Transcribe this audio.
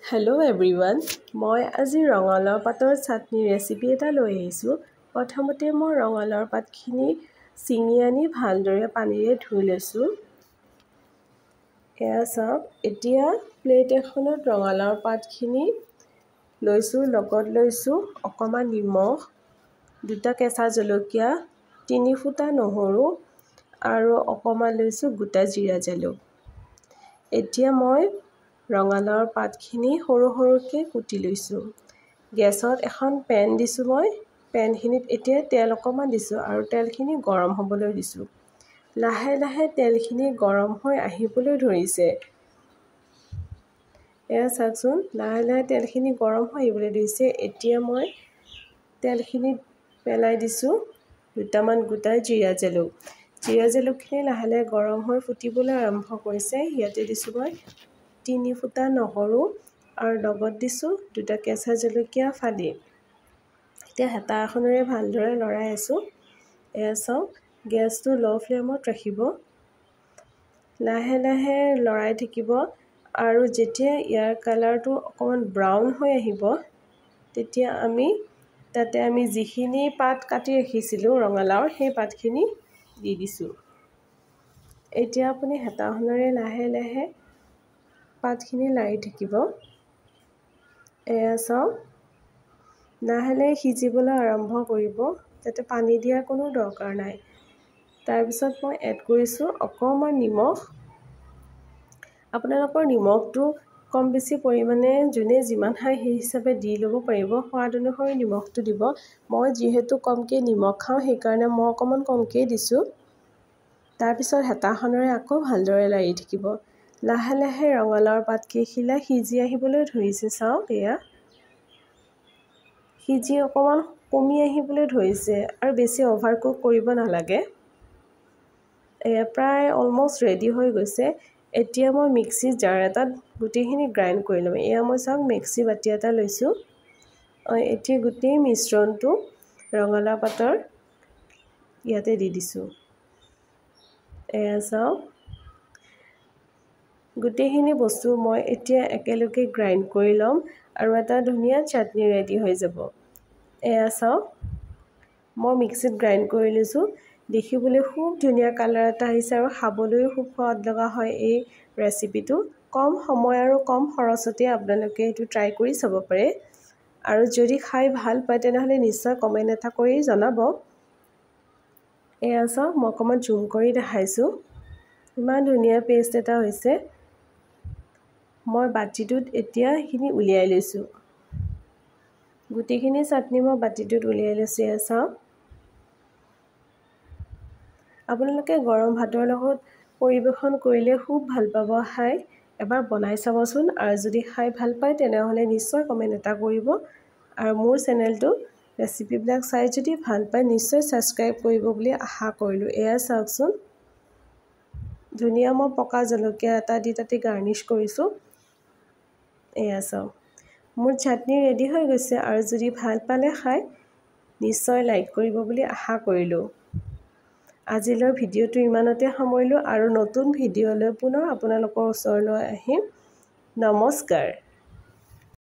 Hello' everyone, মই আজি ৰঙালাও পাতৰ চাটনি ৰেচিপি এটা লৈ আহিছোঁ। প্ৰথমতে মই ৰঙালাওৰ পাতখিনি ছিঙি আনি ভালদৰে পানীৰে ধুই লৈছোঁ। এয়া চাওক, এতিয়া প্লেট এখনত ৰঙালাওৰ পাতখিনি লৈছোঁ। লগত লৈছোঁ অকণমান নিমখ, 2টা কেঁচা জলকীয়া, 3 ফুটা নহৰু আৰু অকণমান লৈছোঁ গোটা জিৰা জালুক। এতিয়া মই ৰঙালাওৰ পাতখিনি সৰু সৰুকৈ কুটি লৈছোঁ। গেছত এখন পেন দিছোঁ। মই পেনখিনিত এতিয়া তেল অকণমান দিছোঁ আৰু তেলখিনি গৰম হ'বলৈ দিছোঁ। লাহে লাহে তেলখিনি গৰম হৈ আহিবলৈ ধৰিছে। এয়া চাওকচোন, লাহে লাহে তেলখিনি গৰম হৈ আহিবলৈ ধৰিছে। এতিয়া মই তেলখিনিত পেলাই দিছোঁ 2টামান গোটা জিৰা জালুক। জিৰা জালুকখিনি লাহে লাহে গৰম হৈ ফুটিবলৈ আৰম্ভ কৰিছে। ইয়াতে দিছোঁ মই 3 ফুটা নহৰু আৰু লগত দিছোঁ 2টা কেঁচা জলকীয়া ফালি। এতিয়া হেতা এখনেৰে ভালদৰে লৰাই আছোঁ। এয়া চাওক, গেছটো ল' ফ্লেমত ৰাখিব। লাহে লাহে লৰাই থাকিব আৰু যেতিয়া ইয়াৰ কালাৰটো অকণমান ব্ৰাউন হৈ আহিব, তেতিয়া তাতে আমি যিখিনি পাত কাটি ৰাখিছিলোঁ ৰঙালাওৰ, সেই পাতখিনি দি দিছোঁ। এতিয়া আপুনি হেতাখনেৰে লাহে লাহে পাতখিনি লাৰি থাকিব। এয়া চাওক, লাহে লাহে সিজিবলৈ আৰম্ভ কৰিব, যাতে পানী দিয়াৰ কোনো দৰকাৰ নাই। তাৰপিছত মই এড কৰিছোঁ অকণমান নিমখ। আপোনালোকৰ নিমখটো কম বেছি পৰিমাণে যোনে যিমান খায় সেই হিচাপে দি ল'ব পাৰিব। সোৱাদ অনুসৰি নিমখটো দিব। মই যিহেতু কমকৈ নিমখ খাওঁ, সেইকাৰণে মই অকণমান কমকৈ দিছোঁ। তাৰপিছত হেতাখনেৰে আকৌ ভালদৰে লাৰি থাকিব। লাহে লাহে ৰঙালাওৰ পাতকেইখিলা সিজি আহিবলৈ ধৰিছে। চাওক, এয়া সিজি অকণমান কমি আহিবলৈ ধৰিছে আৰু বেছি অভাৰ কুক কৰিব নালাগে। এয়া প্ৰায় অলমষ্ট ৰেডি হৈ গৈছে। এতিয়া মই মিক্সি জাৰ এটাত গোটেইখিনি গ্ৰাইণ্ড কৰি ল'ম। এয়া মই চাওক মিক্সি বাতি এটা লৈছোঁ। এতিয়া গোটেই মিশ্ৰণটো ৰঙালাও পাতৰ ইয়াতে দি দিছোঁ। এয়া চাওক, গোটেইখিনি বস্তু মই এতিয়া একেলগে গ্ৰাইণ্ড কৰি ল'ম আৰু এটা ধুনীয়া চাটনি ৰেডি হৈ যাব। এয়া চাওক, মই মিক্সিত গ্ৰাইণ্ড কৰি লৈছোঁ। দেখিবলৈ খুব ধুনীয়া কালাৰ এটা আহিছে আৰু খাবলৈও খুব সোৱাদ লগা হয়। এই ৰেচিপিটো কম সময় আৰু কম খৰচতে আপোনালোকে এইটো ট্ৰাই কৰি চাব পাৰে। আৰু যদি খাই ভাল পায় তেনেহ'লে নিশ্চয় কমেণ্ট এটা কৰি জনাব। এয়া চাওক, মই অকণমান জুম কৰি দেখাইছোঁ। ইমান ধুনীয়া পেষ্ট এটা হৈছে। মই বাতিটোত এতিয়া সেইখিনি উলিয়াই লৈছোঁ। গোটেইখিনি চাটনি মই বাতিটোত উলিয়াই লৈছোঁ। এয়া চাওক, আপোনালোকে গৰম ভাতৰ লগত পৰিৱেশন কৰিলে খুব ভাল পাব খাই। এবাৰ বনাই চাবচোন, আৰু যদি খাই ভাল পায় তেনেহ'লে নিশ্চয় কমেণ্ট এটা কৰিব। আৰু মোৰ চেনেলটো ৰেচিপিবিলাক চাই যদি ভাল পায় নিশ্চয় ছাবস্ক্ৰাইব কৰিব বুলি আশা কৰিলোঁ। এয়া চাওকচোন, ধুনীয়া মই পকা জলকীয়া এটা দি তাতে গাৰ্নিছ কৰিছোঁ। এয়া চাওক, মোৰ চাটনি ৰেডি হৈ গৈছে। আৰু যদি ভাল পালে খাই নিশ্চয় লাইক কৰিব বুলি আশা কৰিলোঁ। আজিলৈ ভিডিঅ'টো ইমানতে সামৰিলোঁ আৰু নতুন ভিডিঅ'লৈ পুনৰ আপোনালোকৰ ওচৰলৈ আহিম। নমস্কাৰ।